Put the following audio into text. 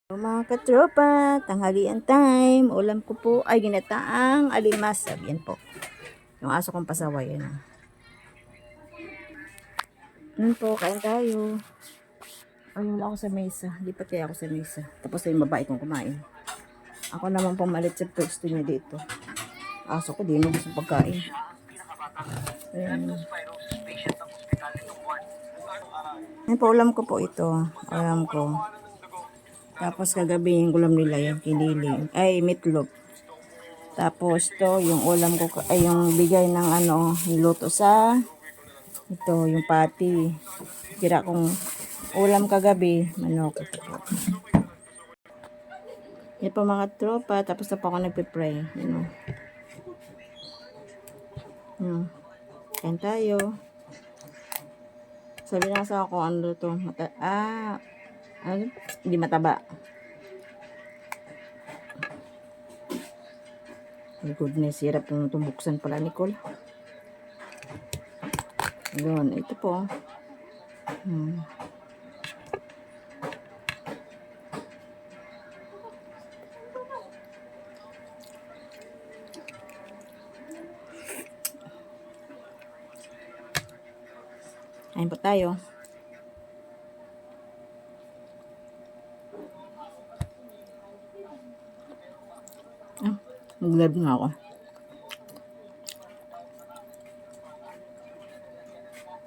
Mga katropa, tanghalian time. Ulam ko po ay ginataang alimasag. Yan po. Yung aso kong pasaway. Yan. Yan po, kain tayo. Ay, wala ako sa mesa. Lipat kaya ako sa mesa. Tapos yung babae kong kumain. Ako naman pumalit sa pwesto niya dito. Aso ko, di mo gusto pagkain. Ayan. Yan po, ulam ko po ito. Ulam ko. Tapos kagabi yung ulam nila yung kiniling. Ay, meatloaf. Tapos to yung ulam ko ay yung bigay ng niluto sa ito yung pati. Tira kong ulam kagabi, manok. Yan po mga tropa, tapos na po ako nagpe-pray, Kain tayo. Sabi na sa ako ano to, hindi mataba. My goodness, hirap nung tumbuksan pala, Nicole. Yun, ito po. Kain po tayo. Mag-live nga ako.